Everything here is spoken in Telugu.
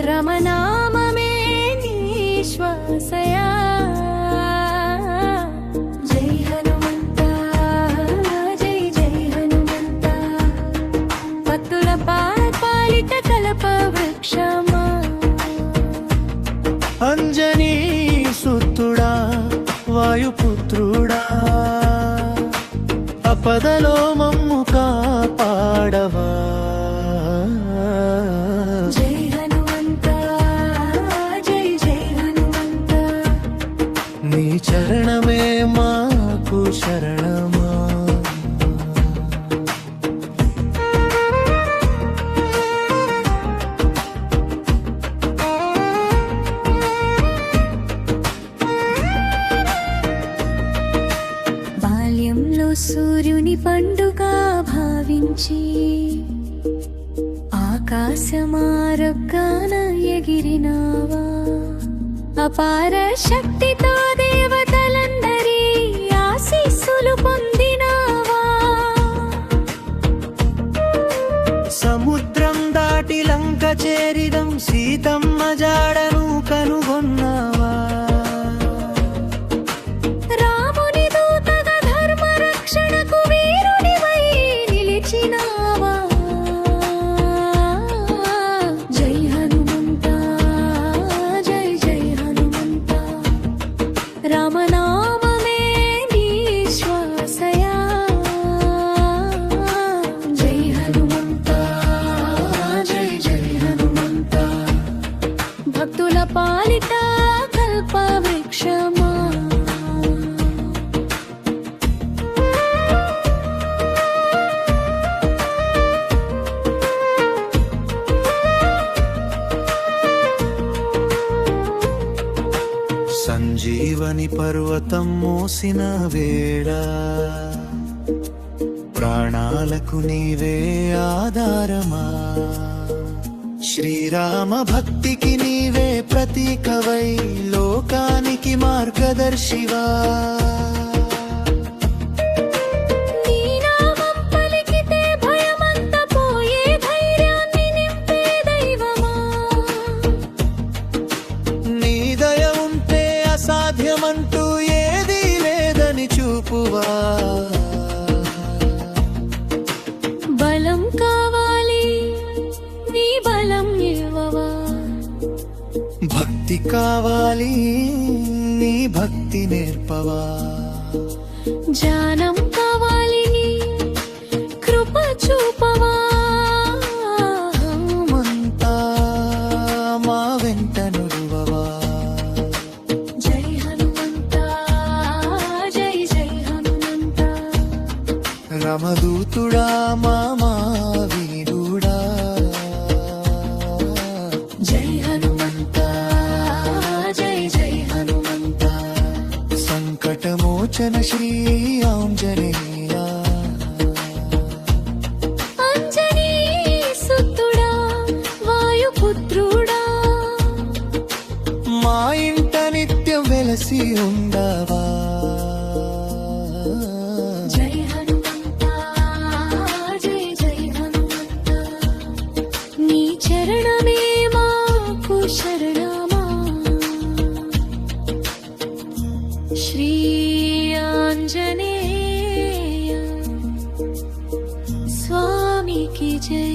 రమనామమే నీ శ్వాసయా జై హనుమంత జై జై హనుమంత భక్తుల పాలిట కల్ప వృక్షమా అంజనీ సుతుడా వాయుపుత్రుడా ఆపదలో మమ్ము కాపాడవా జై హనుమంత జై జై హనుమంత నీ చరణమే మాకు శరణమా బాల్యంలో సూర్యుని పండుగ భావించి ఆకాశమారగాన ఎగిరినావా అపార శక్తితో దేవతలందరి ఆశీస్సులు పొందినావా సముద్రం దాటి లంక చేరిదం సీతమ్మ జాడను కనుగొన్నావా రాముని దూతగా ధర్మ రక్షణకు వీరునివై నిలిచినావా జై హనుమంత జై జై హనుమంత రామనామమే నీ శ్వాసయా జై హనుమంత జై జై హనుమంత భక్తుల పాలిట కల్ప వృక్షమా సంజీవని పర్వతం మోసిన వేళ ప్రాణాలకు నీవే ఆధారమా శ్రీరామ భక్తికి నీవే ప్రతీకవై లోకానికి మార్గదర్శివా నీ నామం పలికితే భయమంతా పోయే ధైర్యాన్ని నింపే దైవమా నీ దయ ఉంటే అసాధ్యమంటూ ఏదీ లేదని చూపువా బలం కావాలి నీ బలం ఇవ్వవా భక్తి కావాలి నీ భక్తి నేర్పవా జ్ఞానం కావాలి నీ కృప చూపవా హనుమంతా మా వెంట నురువవా జై హనుమంత జై జై హనుమంత రమదూతుడా మా వీరుడా జై హనుమంత జై జై హనుమంత సంకటమోచన శ్రీ ఆంజనేయ అంజనీ సుతుడా వాయుపుత్రుడా మా ఇంట నిత్యం వెలసి ఉండవా జై హనుమంత జై జై హనుమంత నీ చరణమే మాకు శరణమా శ్రీ ఆంజనేయ స్వామికి జై